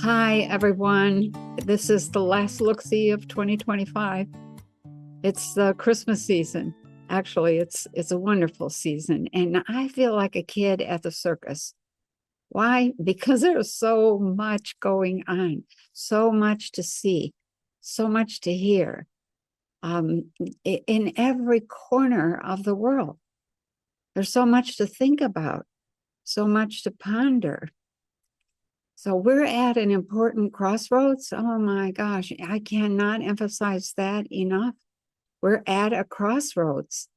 Hi, everyone. This is the last look-see of 2025. It's the Christmas season. Actually, it's a wonderful season, and I feel like a kid at the circus. Why? Because there's so much going on, so much to see, so much to hear, in every corner of the world. There's so much to think about, so much to ponder. So we're at an important crossroads. Oh my gosh, I cannot emphasize that enough. We're at a crossroads.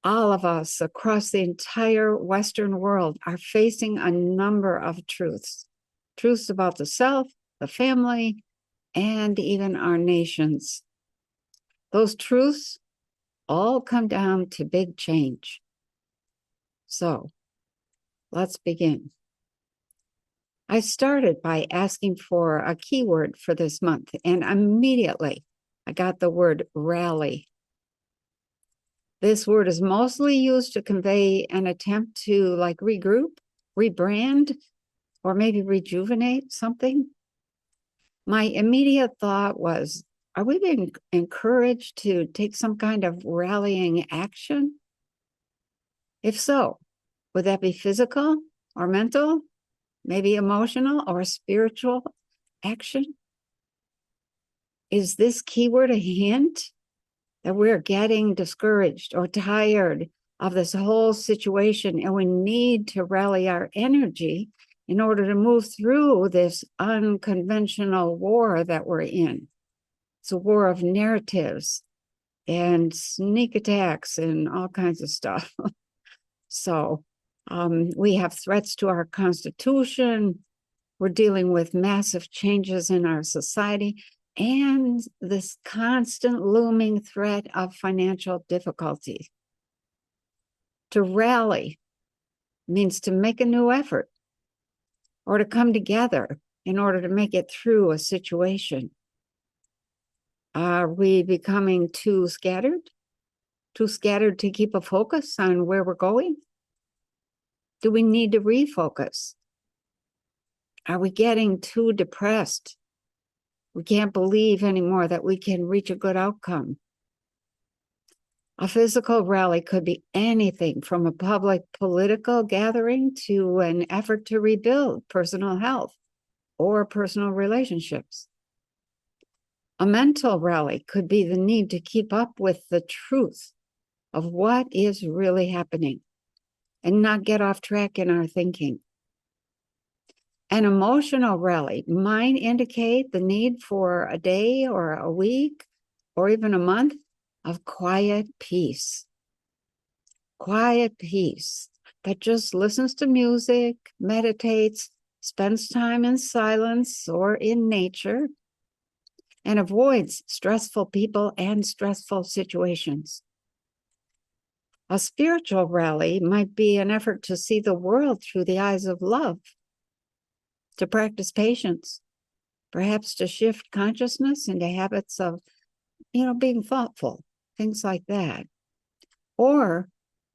All of us across the entire Western world are facing a number of truths. Truths about the self, the family, and even our nations. Those truths all come down to big change. So let's begin. I started by asking for a keyword for this month, and immediately I got the word rally. This word is mostly used to convey an attempt to regroup, rebrand, or maybe rejuvenate something. My immediate thought was, are we being encouraged to take some kind of rallying action? If so, would that be physical or mental? Maybe emotional or spiritual action? Is this keyword a hint that we're getting discouraged or tired of this whole situation and we need to rally our energy in order to move through this unconventional war that we're in? It's a war of narratives and sneak attacks and all kinds of stuff. So we have threats to our Constitution. We're dealing with massive changes in our society and this constant looming threat of financial difficulty. To rally means to make a new effort or to come together in order to make it through a situation. Are we becoming too scattered? Too scattered to keep a focus on where we're going? Do we need to refocus? Are we getting too depressed? We can't believe anymore that we can reach a good outcome. A physical rally could be anything from a public political gathering to an effort to rebuild personal health or personal relationships. A mental rally could be the need to keep up with the truth of what is really happening and not get off track in our thinking. An emotional rally might indicate the need for a day or a week or even a month of quiet peace. Quiet peace that just listens to music, meditates, spends time in silence or in nature, and avoids stressful people and stressful situations. A spiritual rally might be an effort to see the world through the eyes of love, to practice patience, perhaps to shift consciousness into habits of, being thoughtful, things like that. Or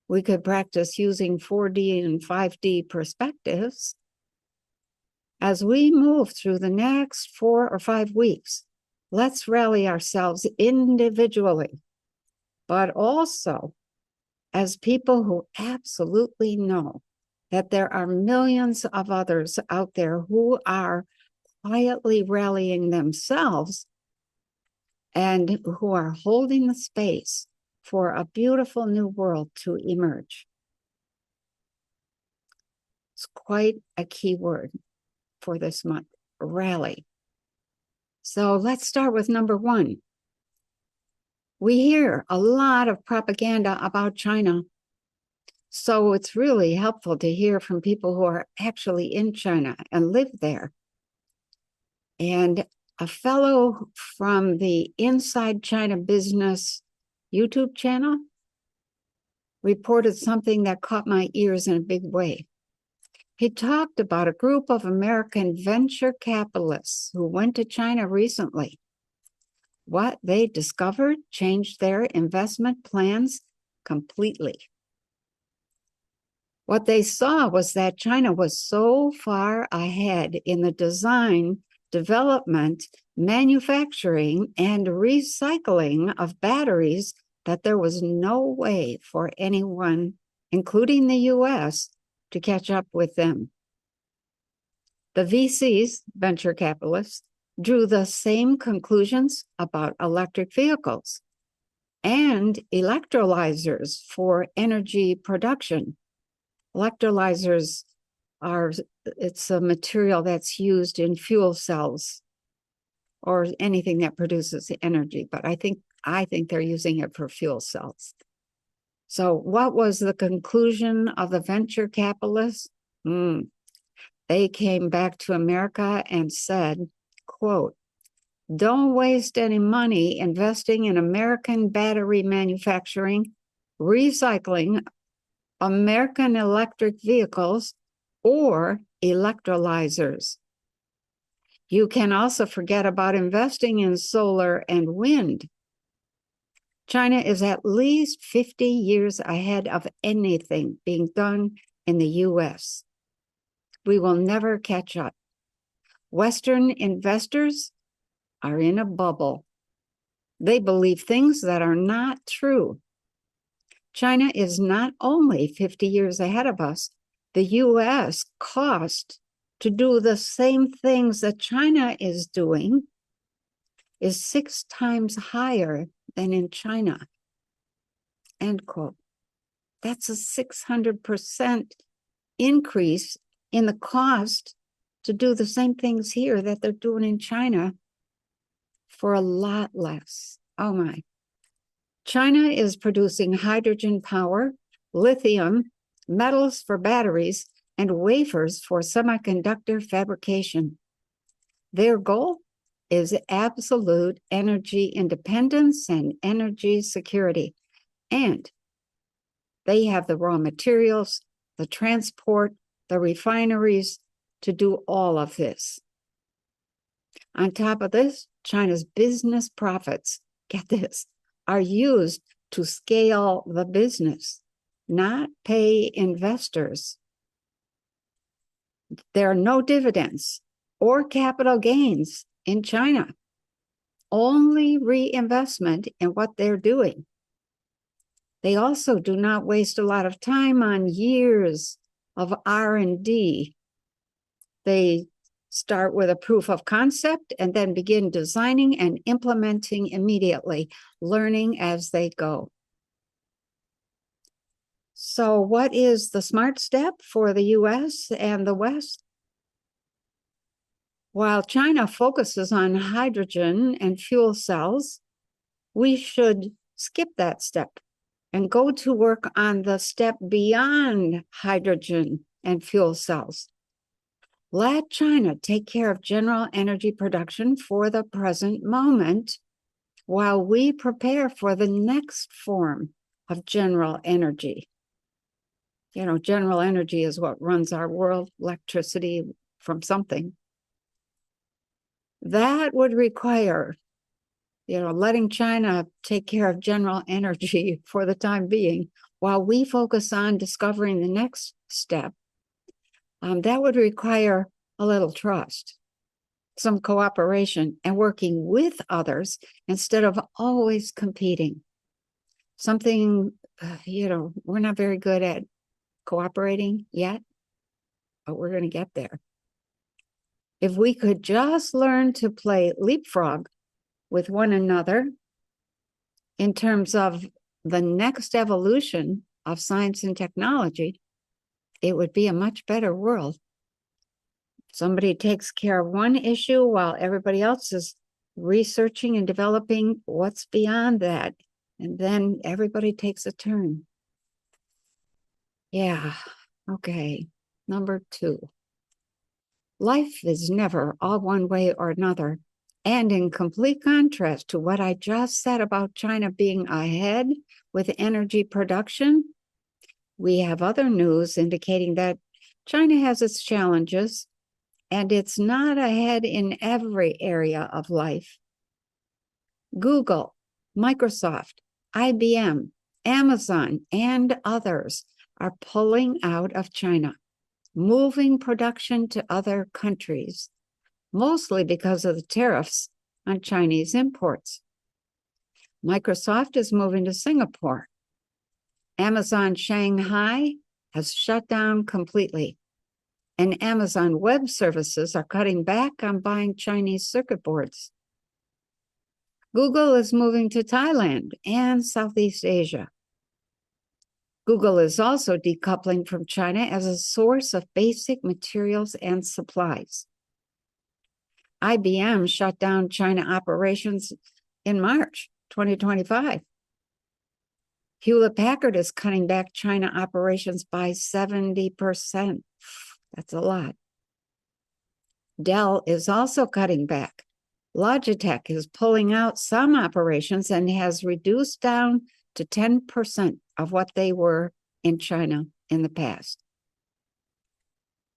we could practice using 4D and 5D perspectives. As we move through the next 4 or 5 weeks, let's rally ourselves individually, but also as people who absolutely know that there are millions of others out there who are quietly rallying themselves and who are holding the space for a beautiful new world to emerge. It's quite a key word for this month, rally. So let's start with number 1. We hear a lot of propaganda about China. So it's really helpful to hear from people who are actually in China and live there. And a fellow from the Inside China Business YouTube channel reported something that caught my ears in a big way. He talked about a group of American venture capitalists who went to China recently. What they discovered changed their investment plans completely. What they saw was that China was so far ahead in the design, development, manufacturing, and recycling of batteries that there was no way for anyone, including the US, to catch up with them. The VCs, venture capitalists, drew the same conclusions about electric vehicles and electrolyzers for energy production. Electrolyzers it's a material that's used in fuel cells or anything that produces energy, but I think they're using it for fuel cells. So what was the conclusion of the venture capitalists? They came back to America and said, quote, "Don't waste any money investing in American battery manufacturing, recycling, American electric vehicles, or electrolyzers. You can also forget about investing in solar and wind. China is at least 50 years ahead of anything being done in the US. We will never catch up. Western investors are in a bubble. They believe things that are not true. China is not only 50 years ahead of us, the US cost to do the same things that China is doing is 6 times higher than in China." End quote. That's a 600% increase in the cost to do the same things here that they're doing in China for a lot less. Oh my. China is producing hydrogen power, lithium, metals for batteries, and wafers for semiconductor fabrication. Their goal is absolute energy independence and energy security. And they have the raw materials, the transport, the refineries to do all of this. On top of this, China's business profits, get this, are used to scale the business, not pay investors. There are no dividends or capital gains in China, only reinvestment in what they're doing. They also do not waste a lot of time on years of R&D. They start with a proof of concept and then begin designing and implementing immediately, learning as they go. So what is the smart step for the US and the West? While China focuses on hydrogen and fuel cells, we should skip that step and go to work on the step beyond hydrogen and fuel cells. Let China take care of general energy production for the present moment while we prepare for the next form of general energy. You know, general energy is what runs our world, electricity from something. That would require, letting China take care of general energy for the time being while we focus on discovering the next step. That would require a little trust, some cooperation, and working with others instead of always competing. Something, we're not very good at cooperating yet, but we're going to get there. If we could just learn to play leapfrog with one another in terms of the next evolution of science and technology, it would be a much better world. Somebody takes care of one issue while everybody else is researching and developing what's beyond that. And then everybody takes a turn. Yeah, okay. Number 2. Life is never all one way or another. And in complete contrast to what I just said about China being ahead with energy production, we have other news indicating that China has its challenges and it's not ahead in every area of life. Google, Microsoft, IBM, Amazon, and others are pulling out of China, moving production to other countries, mostly because of the tariffs on Chinese imports. Microsoft is moving to Singapore. Amazon Shanghai has shut down completely, and Amazon Web Services are cutting back on buying Chinese circuit boards. Google is moving to Thailand and Southeast Asia. Google is also decoupling from China as a source of basic materials and supplies. IBM shut down China operations in March 2025. Hewlett-Packard is cutting back China operations by 70%. That's a lot. Dell is also cutting back. Logitech is pulling out some operations and has reduced down to 10% of what they were in China in the past.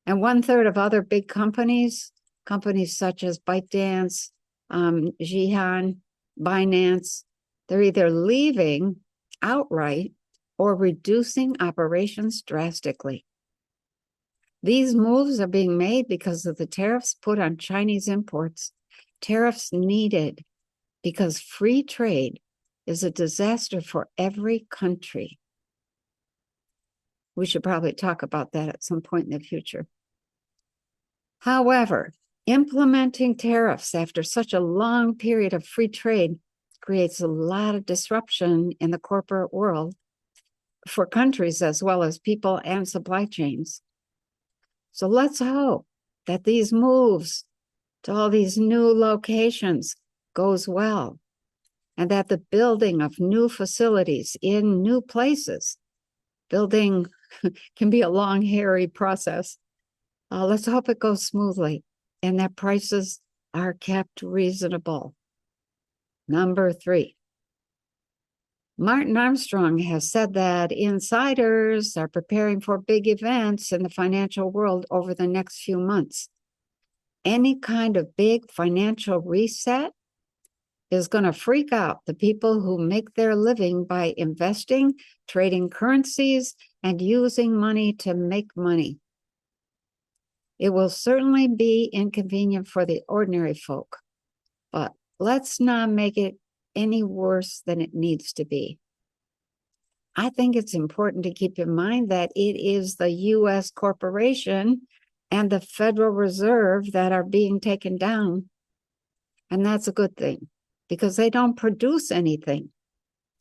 And 1/3 of other big companies such as ByteDance, Jihan, Binance, they're either leaving outright or reducing operations drastically. These moves are being made because of the tariffs put on Chinese imports, tariffs needed because free trade is a disaster for every country. We should probably talk about that at some point in the future. However, implementing tariffs after such a long period of free trade creates a lot of disruption in the corporate world for countries as well as people and supply chains. So let's hope that these moves to all these new locations goes well, and that the building of new facilities in new places, building can be a long, hairy process. Let's hope it goes smoothly and that prices are kept reasonable. Number 3. Martin Armstrong has said that insiders are preparing for big events in the financial world over the next few months. Any kind of big financial reset is going to freak out the people who make their living by investing, trading currencies, and using money to make money. It will certainly be inconvenient for the ordinary folk, but let's not make it any worse than it needs to be. I think it's important to keep in mind that it is the U.S. corporation and the Federal Reserve that are being taken down. And that's a good thing because they don't produce anything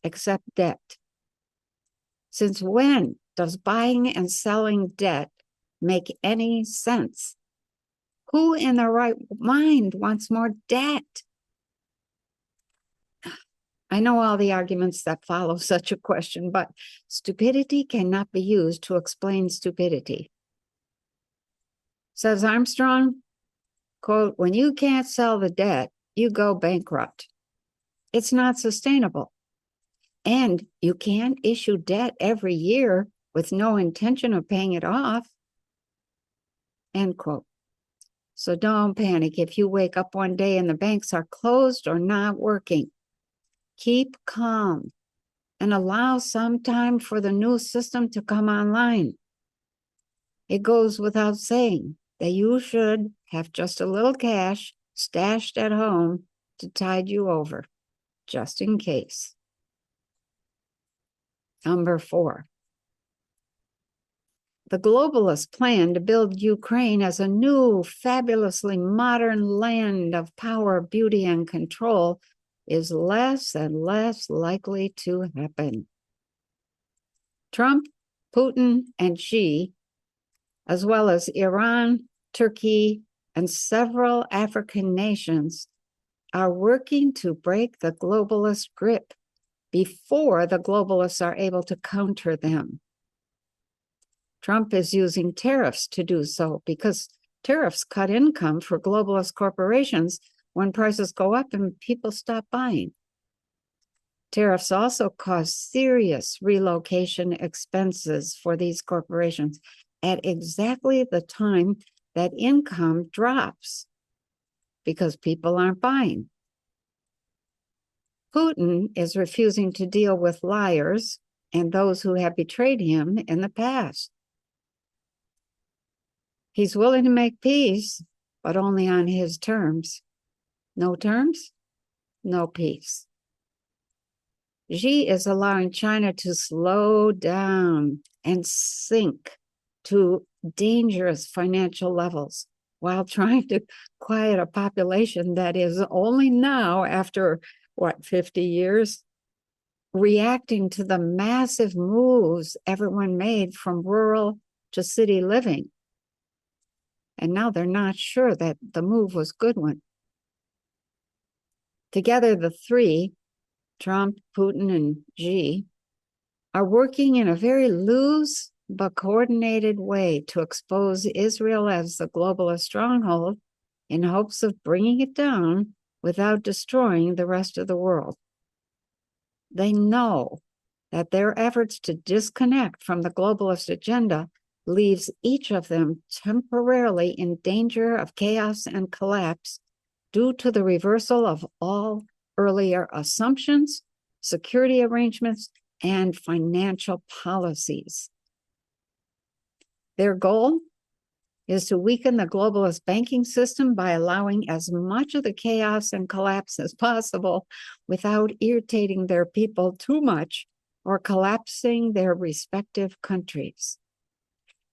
except debt. Since when does buying and selling debt make any sense? Who in their right mind wants more debt? I know all the arguments that follow such a question, but stupidity cannot be used to explain stupidity. Says Armstrong, quote, "When you can't sell the debt, you go bankrupt. It's not sustainable. And you can't issue debt every year with no intention of paying it off." End quote. So don't panic if you wake up one day and the banks are closed or not working. Keep calm and allow some time for the new system to come online. It goes without saying that you should have just a little cash stashed at home to tide you over, just in case. Number 4. The globalists plan to build Ukraine as a new, fabulously modern land of power, beauty, and control is less and less likely to happen. Trump, Putin, and Xi, as well as Iran, Turkey, and several African nations, are working to break the globalist grip before the globalists are able to counter them. Trump is using tariffs to do so because tariffs cut income for globalist corporations when prices go up and people stop buying. Tariffs also cause serious relocation expenses for these corporations at exactly the time that income drops because people aren't buying. Putin is refusing to deal with liars and those who have betrayed him in the past. He's willing to make peace, but only on his terms. No terms, no peace. Xi is allowing China to slow down and sink to dangerous financial levels while trying to quiet a population that is only now, after 50 years, reacting to the massive moves everyone made from rural to city living. And now they're not sure that the move was a good one. Together, the three, Trump, Putin, and Xi, are working in a very loose but coordinated way to expose Israel as the globalist stronghold in hopes of bringing it down without destroying the rest of the world. They know that their efforts to disconnect from the globalist agenda leaves each of them temporarily in danger of chaos and collapse due to the reversal of all earlier assumptions, security arrangements, and financial policies. Their goal is to weaken the globalist banking system by allowing as much of the chaos and collapse as possible without irritating their people too much or collapsing their respective countries.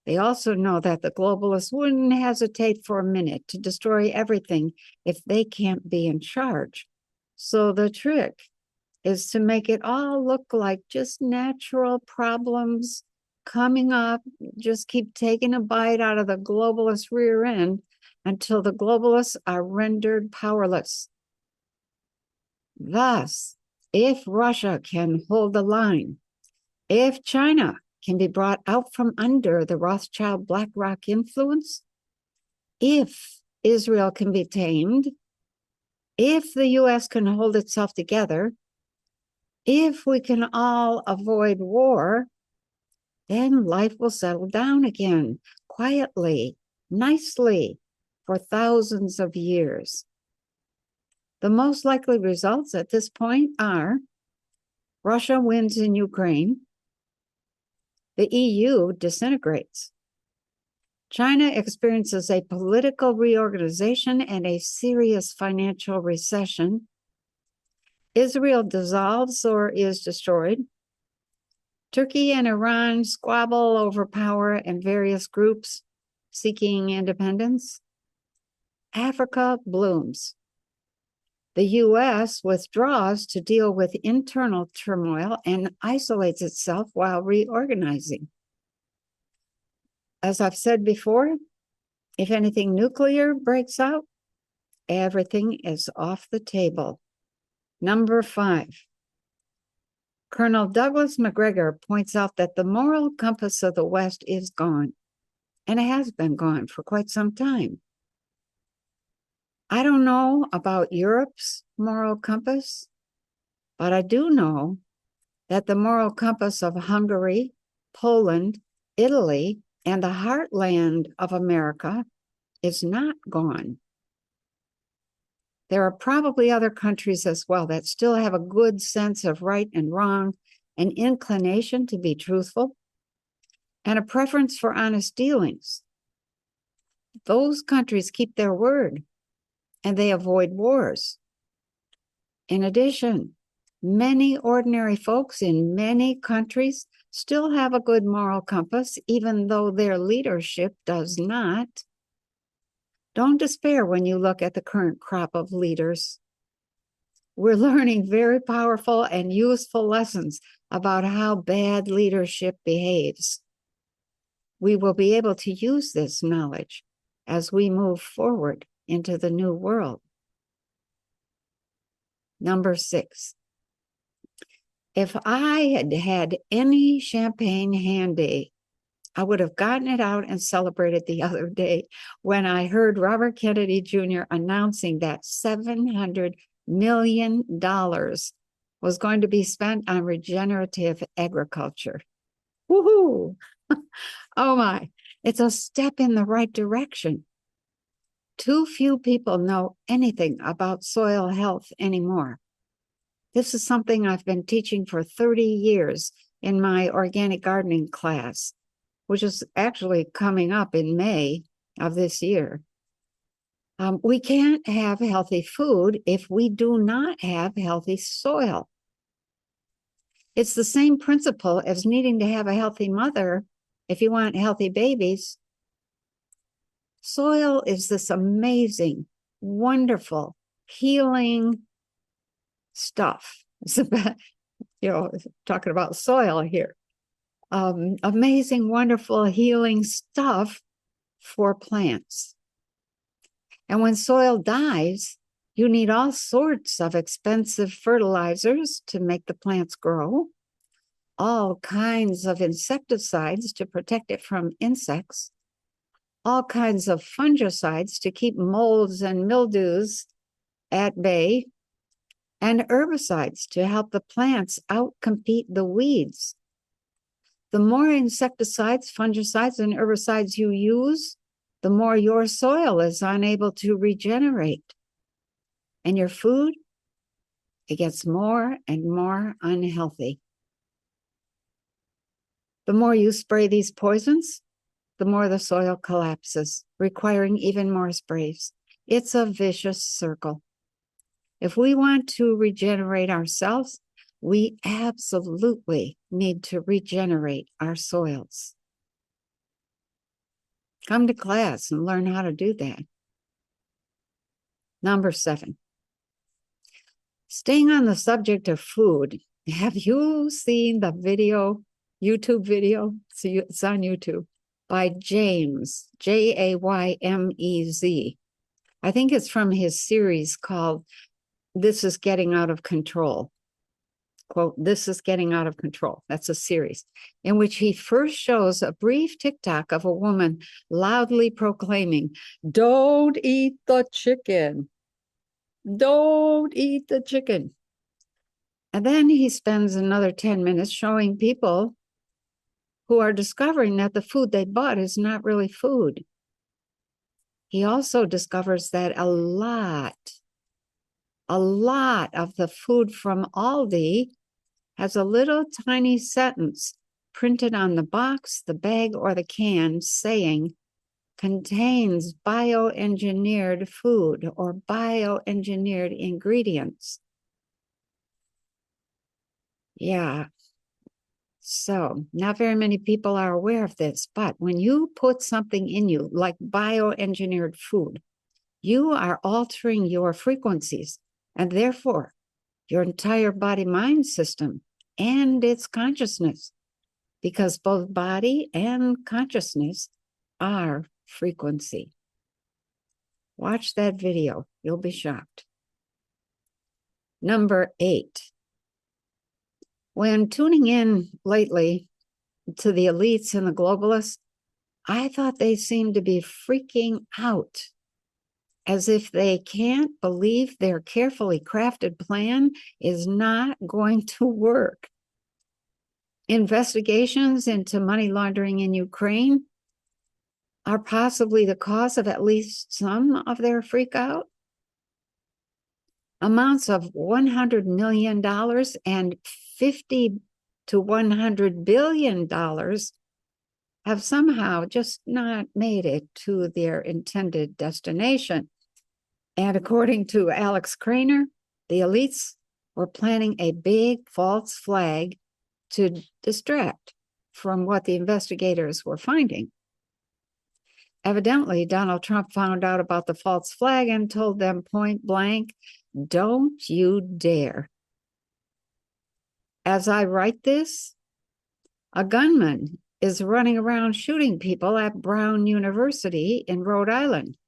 They also know that the globalists wouldn't hesitate for a minute to destroy everything if they can't be in charge. So the trick is to make it all look like just natural problems coming up. Just keep taking a bite out of the globalist rear end until the globalists are rendered powerless. Thus, if Russia can hold the line, if China can be brought out from under the Rothschild BlackRock influence, if Israel can be tamed, if the U.S. can hold itself together, if we can all avoid war, then life will settle down again, quietly, nicely, for thousands of years. The most likely results at this point are Russia wins in Ukraine, the EU disintegrates, China experiences a political reorganization and a serious financial recession, Israel dissolves or is destroyed, Turkey and Iran squabble over power and various groups seeking independence, Africa blooms. The U.S. withdraws to deal with internal turmoil and isolates itself while reorganizing. As I've said before, if anything nuclear breaks out, everything is off the table. Number 5. Colonel Douglas MacGregor points out that the moral compass of the West is gone, and it has been gone for quite some time. I don't know about Europe's moral compass, but I do know that the moral compass of Hungary, Poland, Italy, and the heartland of America is not gone. There are probably other countries as well that still have a good sense of right and wrong, an inclination to be truthful, and a preference for honest dealings. Those countries keep their word, and they avoid wars. In addition, many ordinary folks in many countries still have a good moral compass, even though their leadership does not. Don't despair when you look at the current crop of leaders. We're learning very powerful and useful lessons about how bad leadership behaves. We will be able to use this knowledge as we move forward into the new world. Number 6. If I had had any champagne handy, I would have gotten it out and celebrated the other day when I heard Robert Kennedy Jr. announcing that $700 million was going to be spent on regenerative agriculture. Woohoo! Oh my, it's a step in the right direction. Too few people know anything about soil health anymore. This is something I've been teaching for 30 years in my organic gardening class, which is actually coming up in May of this year. We can't have healthy food if we do not have healthy soil. It's the same principle as needing to have a healthy mother if you want healthy babies. Soil is this amazing, wonderful, healing stuff. It's about, talking about soil here. Amazing, wonderful, healing stuff for plants. And when soil dies, you need all sorts of expensive fertilizers to make the plants grow, all kinds of insecticides to protect it from insects, all kinds of fungicides to keep molds and mildews at bay, and herbicides to help the plants outcompete the weeds. The more insecticides, fungicides, and herbicides you use, the more your soil is unable to regenerate. And your food, it gets more and more unhealthy. The more you spray these poisons, the more the soil collapses, requiring even more sprays. It's a vicious circle. If we want to regenerate ourselves, we absolutely need to regenerate our soils. Come to class and learn how to do that. Number 7. Staying on the subject of food, have you seen the YouTube video? It's on YouTube, by James, Jaymez. I think it's from his series called This is Getting Out of Control. Quote, "This is Getting Out of Control." That's a series in which he first shows a brief TikTok of a woman loudly proclaiming, "Don't eat the chicken. Don't eat the chicken." And then he spends another 10 minutes showing people who are discovering that the food they bought is not really food. He also discovers that a lot of the food from Aldi has a little tiny sentence printed on the box, the bag, or the can saying, "Contains bioengineered food" or bioengineered ingredients. Yeah. So not very many people are aware of this, but when you put something in you like bioengineered food, you are altering your frequencies and therefore your entire body-mind system and its consciousness, because both body and consciousness are frequency. Watch that video. You'll be shocked. Number 8. When tuning in lately to the elites and the globalists, I thought they seemed to be freaking out, as if they can't believe their carefully crafted plan is not going to work. Investigations into money laundering in Ukraine are possibly the cause of at least some of their freak out. Amounts of $100 million and $50 to $100 billion have somehow just not made it to their intended destination. And according to Alex Craner, the elites were planning a big false flag to distract from what the investigators were finding. Evidently, Donald Trump found out about the false flag and told them point blank, "Don't you dare." As I write this, a gunman is running around shooting people at Brown University in Rhode Island.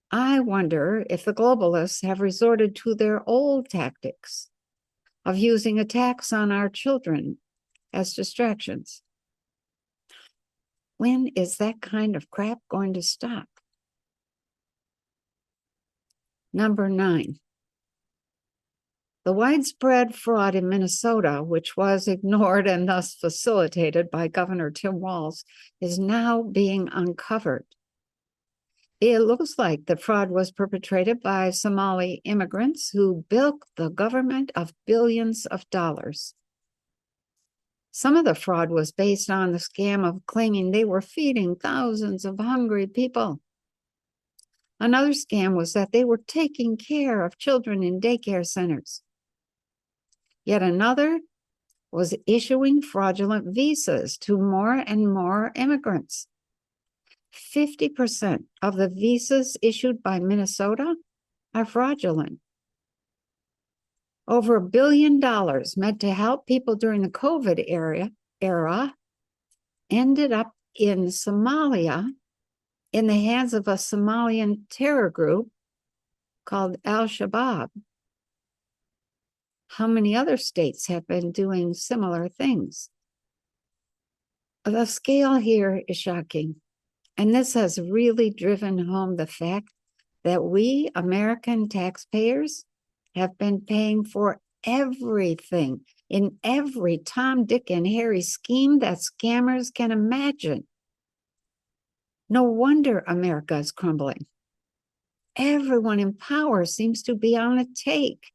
I wonder if the globalists have resorted to their old tactics of using attacks on our children as distractions. When is that kind of crap going to stop? Number 9. The widespread fraud in Minnesota, which was ignored and thus facilitated by Governor Tim Walz, is now being uncovered. It looks like the fraud was perpetrated by Somali immigrants who bilked the government of billions of dollars. Some of the fraud was based on the scam of claiming they were feeding thousands of hungry people. Another scam was that they were taking care of children in daycare centers. Yet another was issuing fraudulent visas to more and more immigrants. 50% of the visas issued by Minnesota are fraudulent. Over $1 billion meant to help people during the COVID era ended up in Somalia in the hands of a Somalian terror group called Al-Shabaab. How many other states have been doing similar things? The scale here is shocking. And this has really driven home the fact that we American taxpayers have been paying for everything in every Tom, Dick, and Harry scheme that scammers can imagine. No wonder America is crumbling. Everyone in power seems to be on a take.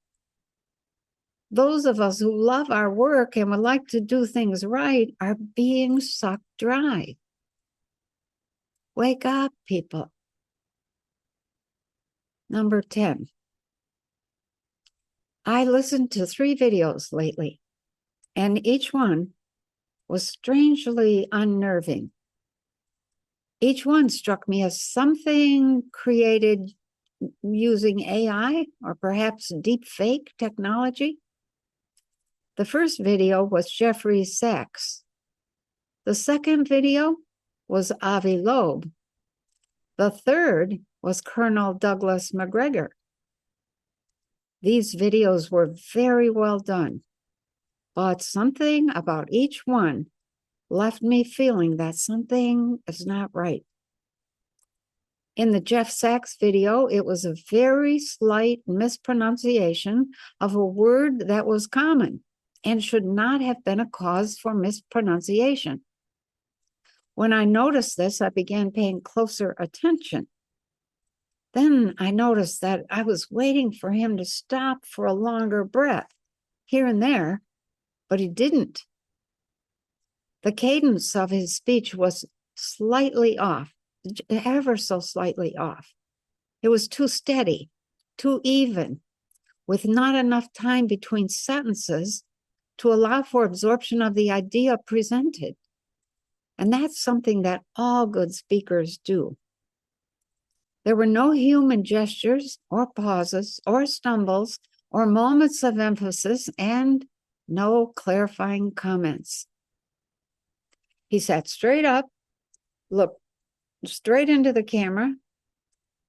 Those of us who love our work and would like to do things right are being sucked dry. Wake up, people. Number 10. I listened to 3 videos lately, and each one was strangely unnerving. Each one struck me as something created using AI or perhaps deep fake technology. The first video was Jeffrey Sachs. The second video was Avi Loeb. The third was Colonel Douglas McGregor. These videos were very well done, but something about each one left me feeling that something is not right. In the Jeff Sachs video, it was a very slight mispronunciation of a word that was common and should not have been a cause for mispronunciation. When I noticed this, I began paying closer attention. Then I noticed that I was waiting for him to stop for a longer breath here and there, but he didn't. The cadence of his speech was slightly off, ever so slightly off. It was too steady, too even, with not enough time between sentences to allow for absorption of the idea presented. And that's something that all good speakers do. There were no human gestures or pauses or stumbles or moments of emphasis and no clarifying comments. He sat straight up, looked straight into the camera,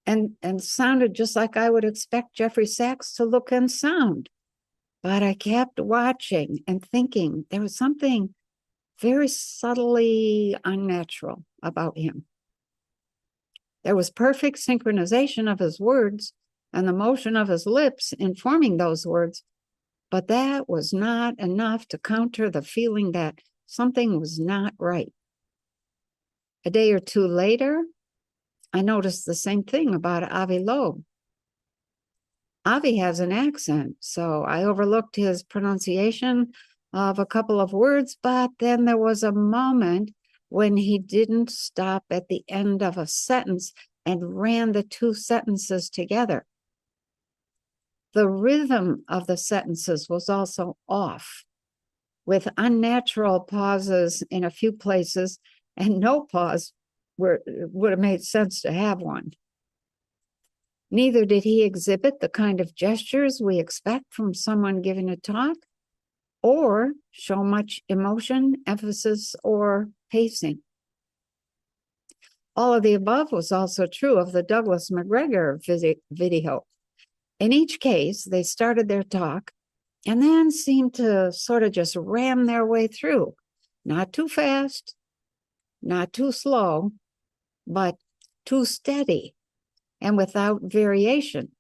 and sounded just like I would expect Jeffrey Sachs to look and sound. But I kept watching and thinking there was something very subtly unnatural about him. There was perfect synchronization of his words and the motion of his lips in forming those words, but that was not enough to counter the feeling that something was not right. A day or two later, I noticed the same thing about Avi Loeb. Avi has an accent, so I overlooked his pronunciation of a couple of words, but then there was a moment when he didn't stop at the end of a sentence and ran the 2 sentences together. The rhythm of the sentences was also off, with unnatural pauses in a few places and no pause where it would have made sense to have one. Neither did he exhibit the kind of gestures we expect from someone giving a talk, or show much emotion, emphasis, or pacing. All of the above was also true of the Douglas McGregor video. In each case, they started their talk and then seemed to sort of just ram their way through. Not too fast, not too slow, but too steady and without variation.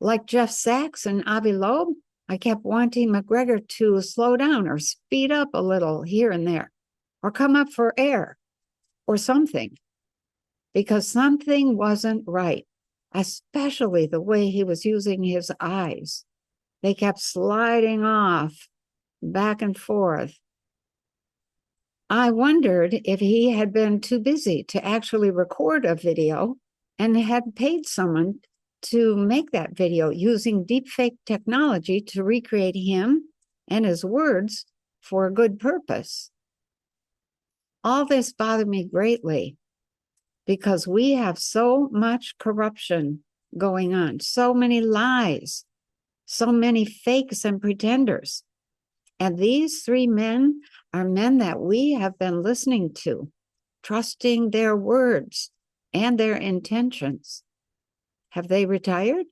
Like Jeff Sachs and Avi Loeb, I kept wanting McGregor to slow down or speed up a little here and there, or come up for air or something, because something wasn't right, especially the way he was using his eyes. They kept sliding off back and forth, I wondered if he had been too busy to actually record a video and had paid someone to make that video using deepfake technology to recreate him and his words for a good purpose. All this bothered me greatly because we have so much corruption going on, so many lies, so many fakes and pretenders. And these three men are men that we have been listening to, trusting their words and their intentions. Have they retired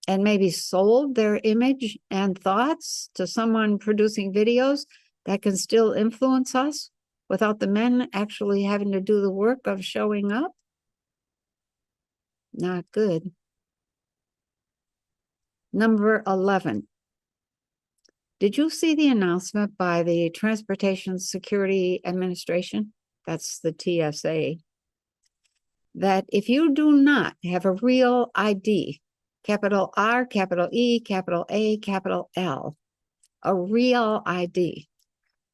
and maybe sold their image and thoughts to someone producing videos that can still influence us without the men actually having to do the work of showing up? Not good. Number 11. Did you see the announcement by the Transportation Security Administration? That's the TSA. That if you do not have a real ID, capital R, capital E, capital A, capital L, a real ID,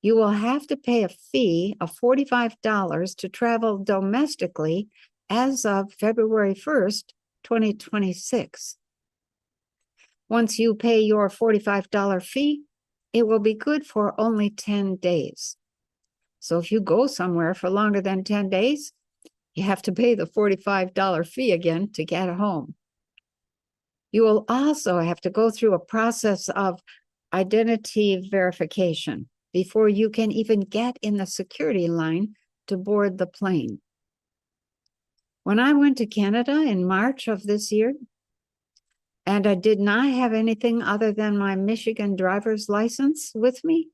you will have to pay a fee of $45 to travel domestically as of February 1st, 2026. Once you pay your $45 fee, it will be good for only 10 days. So if you go somewhere for longer than 10 days, you have to pay the $45 fee again to get home. You will also have to go through a process of identity verification before you can even get in the security line to board the plane. When I went to Canada in March of this year, and I did not have anything other than my Michigan driver's license with me,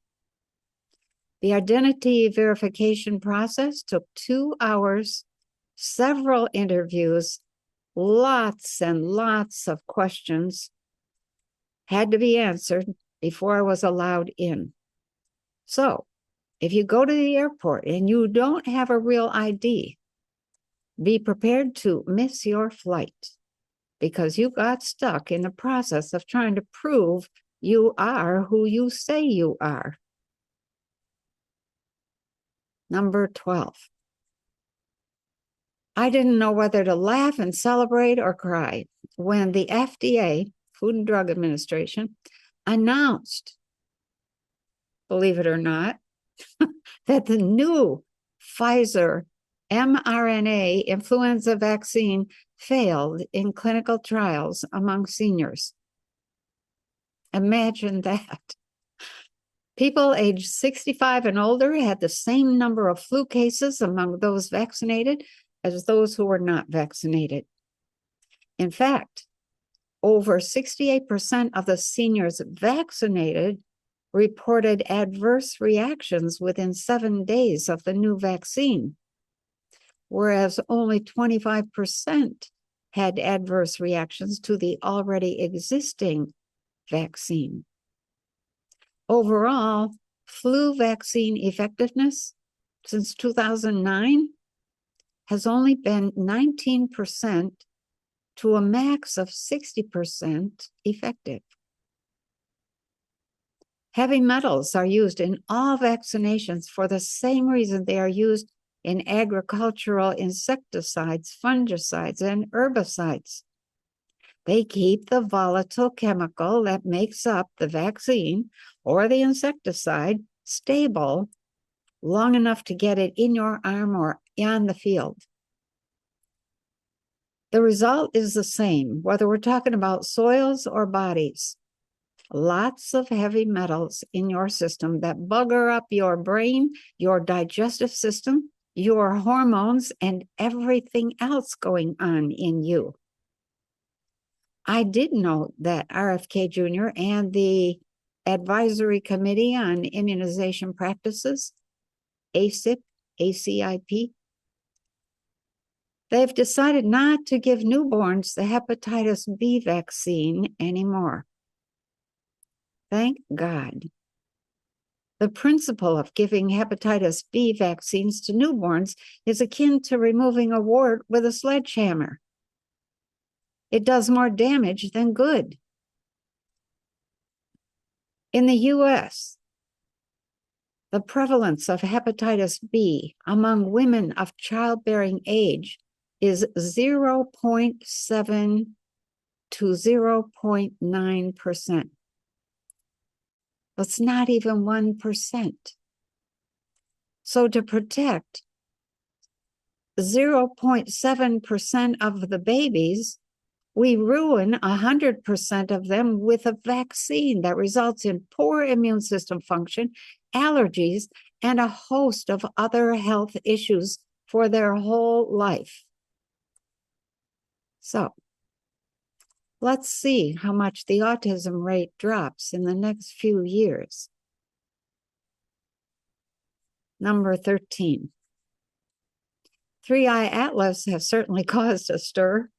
the identity verification process took 2 hours, several interviews, lots and lots of questions had to be answered before I was allowed in. So if you go to the airport and you don't have a real ID, be prepared to miss your flight because you got stuck in the process of trying to prove you are who you say you are. Number 12. I didn't know whether to laugh and celebrate or cry when the FDA, Food and Drug Administration, announced, believe it or not, that the new Pfizer mRNA influenza vaccine failed in clinical trials among seniors. Imagine that. People aged 65 and older had the same number of flu cases among those vaccinated as those who were not vaccinated. In fact, over 68% of the seniors vaccinated reported adverse reactions within 7 days of the new vaccine, whereas only 25% had adverse reactions to the already existing vaccine. Overall, flu vaccine effectiveness since 2009 has only been 19% to a max of 60% effective. Heavy metals are used in all vaccinations for the same reason they are used in agricultural insecticides, fungicides, and herbicides. They keep the volatile chemical that makes up the vaccine or the insecticide stable long enough to get it in your arm or on the field. The result is the same, whether we're talking about soils or bodies. Lots of heavy metals in your system that bugger up your brain, your digestive system, your hormones, and everything else going on in you. I did know that RFK Jr. and the Advisory Committee on Immunization Practices, ACIP, they've decided not to give newborns the hepatitis B vaccine anymore. Thank God. The principle of giving hepatitis B vaccines to newborns is akin to removing a wart with a sledgehammer. It does more damage than good. In the US, The prevalence of hepatitis B among women of childbearing age is 0.7 to 0.9%. That's not even 1%. So to protect 0.7% of the babies, we ruin 100% of them with a vaccine that results in poor immune system function, allergies, and a host of other health issues for their whole life. So let's see how much the autism rate drops in the next few years. Number 13. Three-Eye Atlas has certainly caused a stir.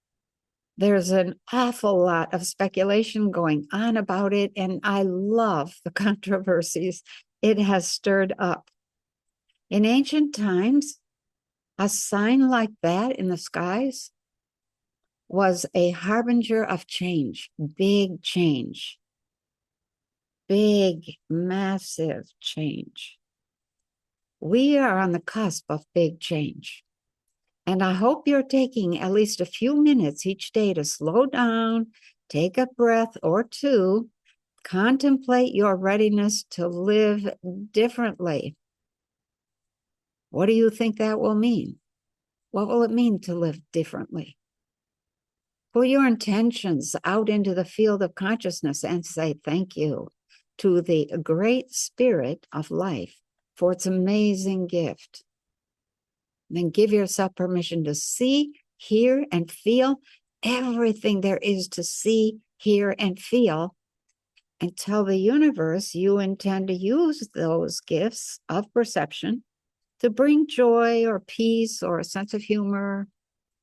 There's an awful lot of speculation going on about it, and I love the controversies it has stirred up. In ancient times, a sign like that in the skies was a harbinger of change, big, massive change. We are on the cusp of big change. And I hope you're taking at least a few minutes each day to slow down, take a breath or two, contemplate your readiness to live differently. What do you think that will mean? What will it mean to live differently? Put your intentions out into the field of consciousness and say thank you to the great spirit of life for its amazing gift. Then give yourself permission to see, hear, and feel everything there is to see, hear, and feel, and tell the universe you intend to use those gifts of perception to bring joy or peace or a sense of humor,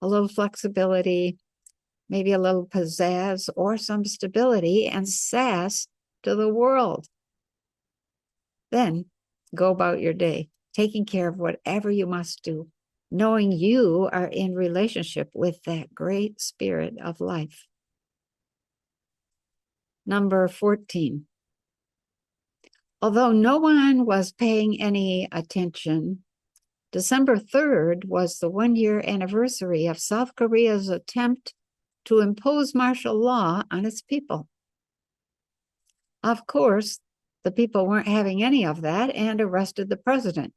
a little flexibility, maybe a little pizzazz or some stability and sass to the world. Then go about your day, taking care of whatever you must do, knowing you are in relationship with that great spirit of life. Number 14. Although no one was paying any attention, December 3rd was the one-year anniversary of South Korea's attempt to impose martial law on its people. Of course, the people weren't having any of that and arrested the president.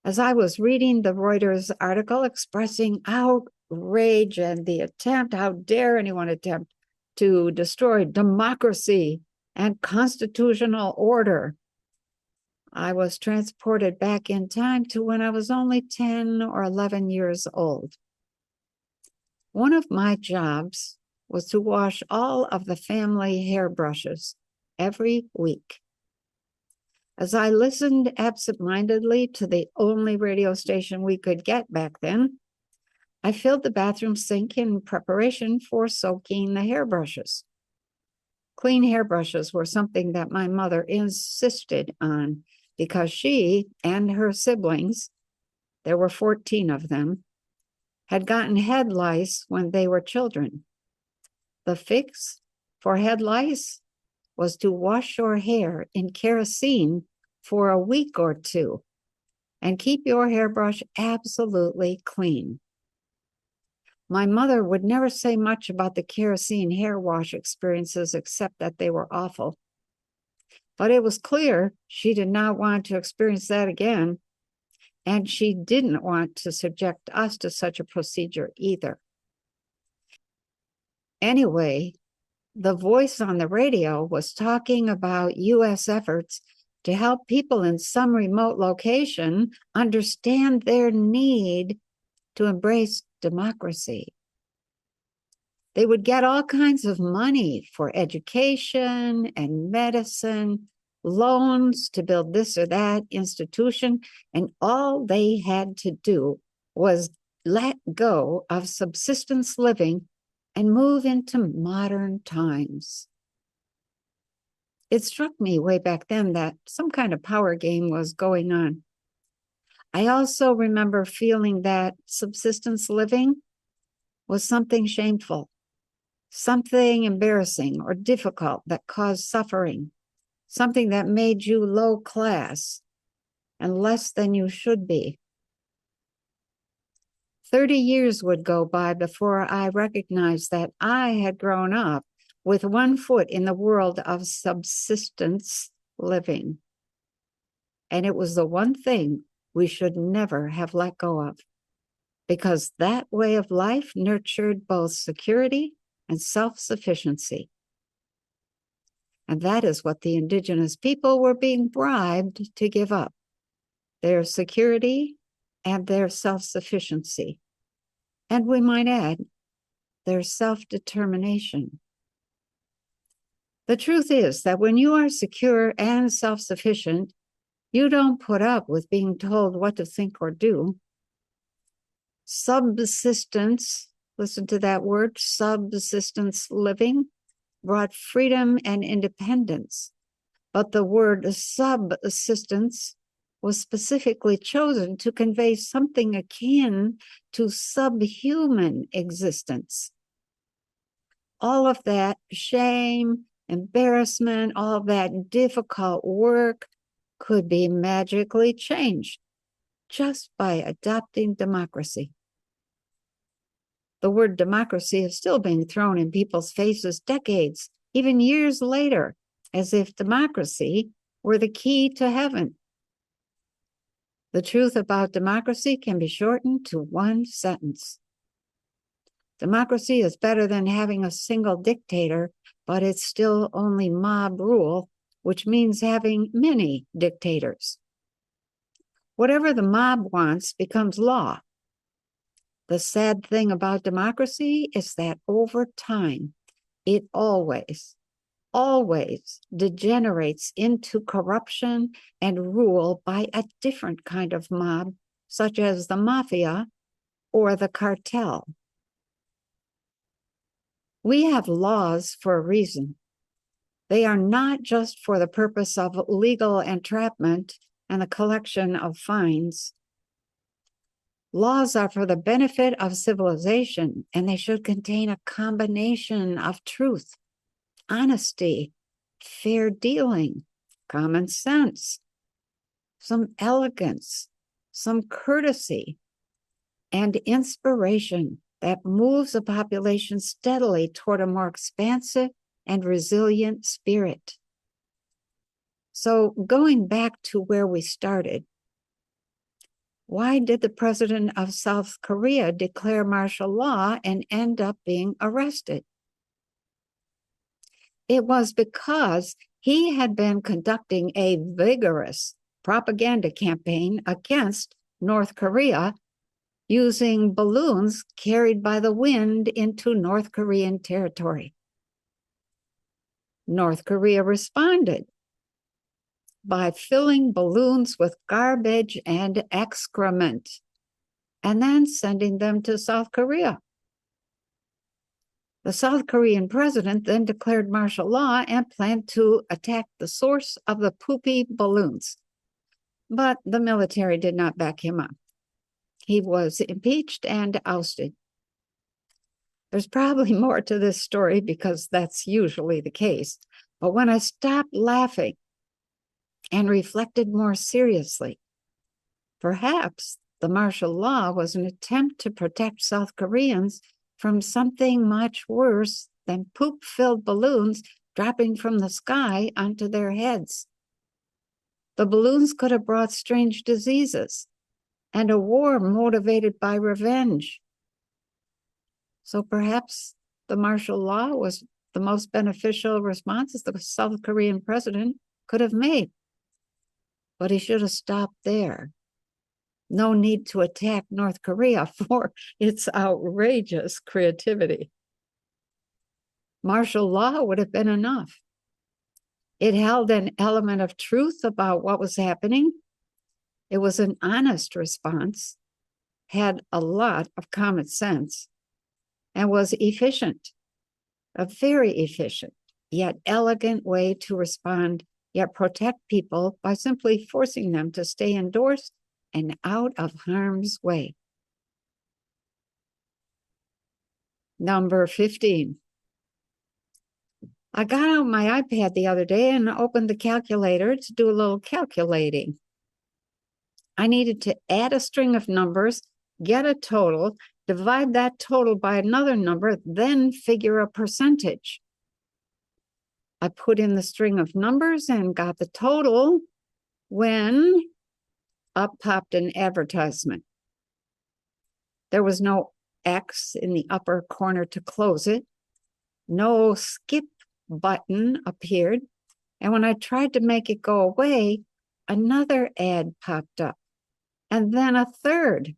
As I was reading the Reuters article expressing outrage and the attempt, how dare anyone attempt to destroy democracy and constitutional order, I was transported back in time to when I was only 10 or 11 years old. One of my jobs was to wash all of the family hairbrushes every week. As I listened absentmindedly to the only radio station we could get back then, I filled the bathroom sink in preparation for soaking the hairbrushes. Clean hairbrushes were something that my mother insisted on because she and her siblings, there were 14 of them, had gotten head lice when they were children. The fix for head lice was to wash your hair in kerosene for a week or two and keep your hairbrush absolutely clean. My mother would never say much about the kerosene hair wash experiences except that they were awful. But it was clear she did not want to experience that again, and she didn't want to subject us to such a procedure either. Anyway, the voice on the radio was talking about U.S. efforts to help people in some remote location understand their need to embrace democracy. They would get all kinds of money for education and medicine, loans to build this or that institution, and all they had to do was let go of subsistence living and move into modern times. It struck me way back then that some kind of power game was going on. I also remember feeling that subsistence living was something shameful, something embarrassing or difficult that caused suffering. something that made you low class and less than you should be. 30 years would go by before I recognized that I had grown up with one foot in the world of subsistence living. And it was the one thing we should never have let go of, because that way of life nurtured both security and self-sufficiency. And that is what the indigenous people were being bribed to give up: their security and their self-sufficiency. And we might add, their self-determination. The truth is that when you are secure and self-sufficient, you don't put up with being told what to think or do. Subsistence, listen to that word, subsistence living, brought freedom and independence. But the word subsistence was specifically chosen to convey something akin to subhuman existence. All of that shame, embarrassment, all of that difficult work could be magically changed just by adopting democracy. The word democracy is still being thrown in people's faces decades, even years later, as if democracy were the key to heaven. The truth about democracy can be shortened to one sentence. Democracy is better than having a single dictator, but it's still only mob rule, which means having many dictators. Whatever the mob wants becomes law. The sad thing about democracy is that over time, it always degenerates into corruption and rule by a different kind of mob, such as the mafia or the cartel. We have laws for a reason. They are not just for the purpose of legal entrapment and the collection of fines. Laws are for the benefit of civilization, and they should contain a combination of truth, honesty, fair dealing, common sense, some elegance, some courtesy, and inspiration that moves a population steadily toward a more expansive and resilient spirit. So going back to where we started, why did the president of South Korea declare martial law and end up being arrested? It was because he had been conducting a vigorous propaganda campaign against North Korea, using balloons carried by the wind into North Korean territory. North Korea responded by filling balloons with garbage and excrement, and then sending them to South Korea. The South Korean president then declared martial law and planned to attack the source of the poopy balloons. But the military did not back him up. He was impeached and ousted. There's probably more to this story because that's usually the case. But when I stopped laughing and reflected more seriously, perhaps the martial law was an attempt to protect South Koreans from something much worse than poop-filled balloons dropping from the sky onto their heads. The balloons could have brought strange diseases and a war motivated by revenge. So perhaps the martial law was the most beneficial response the South Korean president could have made. But he should have stopped there. No need to attack North Korea for its outrageous creativity. Martial law would have been enough. It held an element of truth about what was happening. It was an honest response, had a lot of common sense, and was efficient, a very efficient, yet elegant way to respond, yet protect people by simply forcing them to stay indoors and out of harm's way. Number 15. I got out my iPad the other day and opened the calculator to do a little calculating. I needed to add a string of numbers, get a total, divide that total by another number, then figure a percentage. I put in the string of numbers and got the total when up popped an advertisement. There was no X in the upper corner to close it. No skip button appeared. And when I tried to make it go away, another ad popped up, and then a third.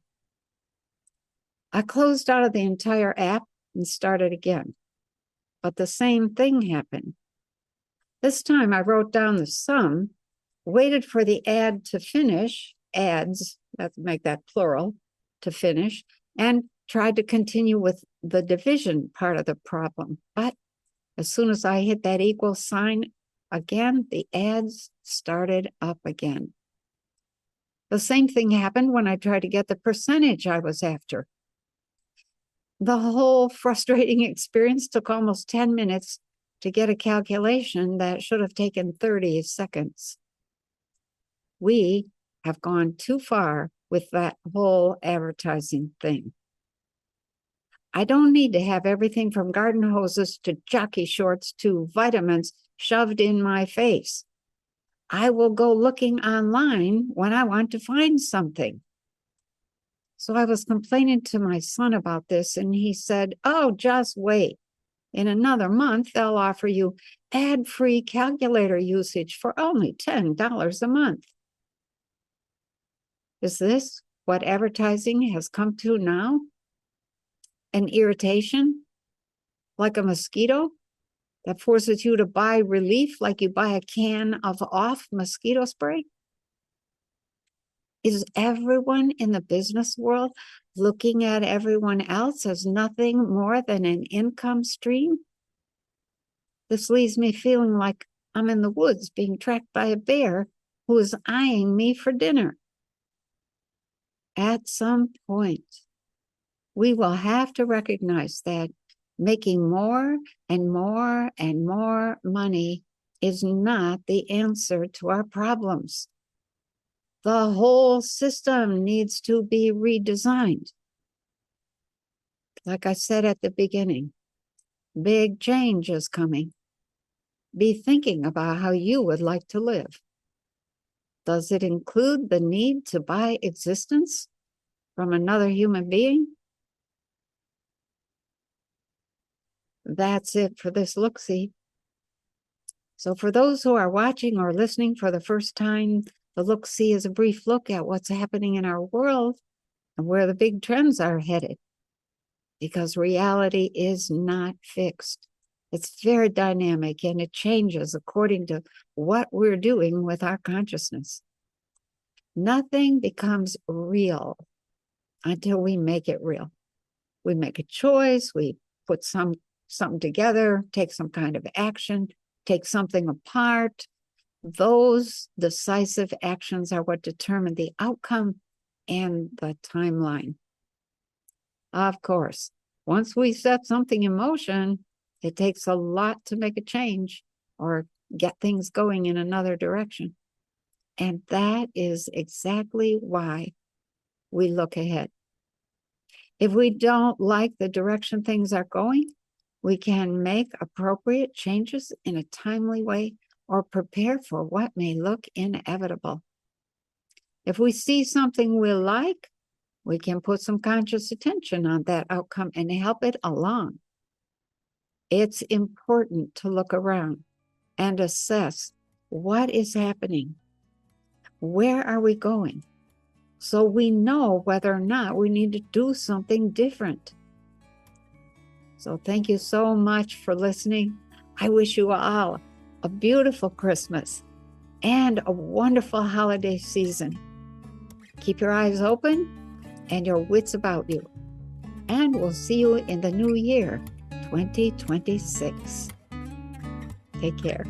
I closed out of the entire app and started again. But the same thing happened. This time I wrote down the sum, waited for the ad to finish, ads, let's make that plural, to finish, and tried to continue with the division part of the problem. But as soon as I hit that equal sign again, the ads started up again. The same thing happened when I tried to get the percentage I was after. The whole frustrating experience took almost 10 minutes to get a calculation that should have taken 30 seconds. We have gone too far with that whole advertising thing. I don't need to have everything from garden hoses to jockey shorts to vitamins shoved in my face. I will go looking online when I want to find something. So I was complaining to my son about this, and he said, "Oh, just wait. In another month, they'll offer you ad-free calculator usage for only $10 a month." Is this what advertising has come to now? An irritation, like a mosquito, that forces you to buy relief like you buy a can of off mosquito spray? Is everyone in the business world looking at everyone else as nothing more than an income stream? This leaves me feeling like I'm in the woods being tracked by a bear who is eyeing me for dinner. At some point, we will have to recognize that making more and more and more money is not the answer to our problems. The whole system needs to be redesigned. Like I said at the beginning, big change is coming. Be thinking about how you would like to live. Does it include the need to buy existence from another human being? That's it for this look-see. So for those who are watching or listening for the first time, the look-see is a brief look at what's happening in our world and where the big trends are headed. Because reality is not fixed. It's very dynamic and it changes according to what we're doing with our consciousness. Nothing becomes real until we make it real. We make a choice, we put something together, take some kind of action, take something apart. Those decisive actions are what determine the outcome and the timeline. Of course, once we set something in motion, it takes a lot to make a change or get things going in another direction. And that is exactly why we look ahead. If we don't like the direction things are going, we can make appropriate changes in a timely way or prepare for what may look inevitable. If we see something we like, we can put some conscious attention on that outcome and help it along. It's important to look around and assess what is happening. Where are we going? So we know whether or not we need to do something different. So thank you so much for listening. I wish you all a beautiful Christmas and a wonderful holiday season. Keep your eyes open and your wits about you. And we'll see you in the new year, 2026. Take care.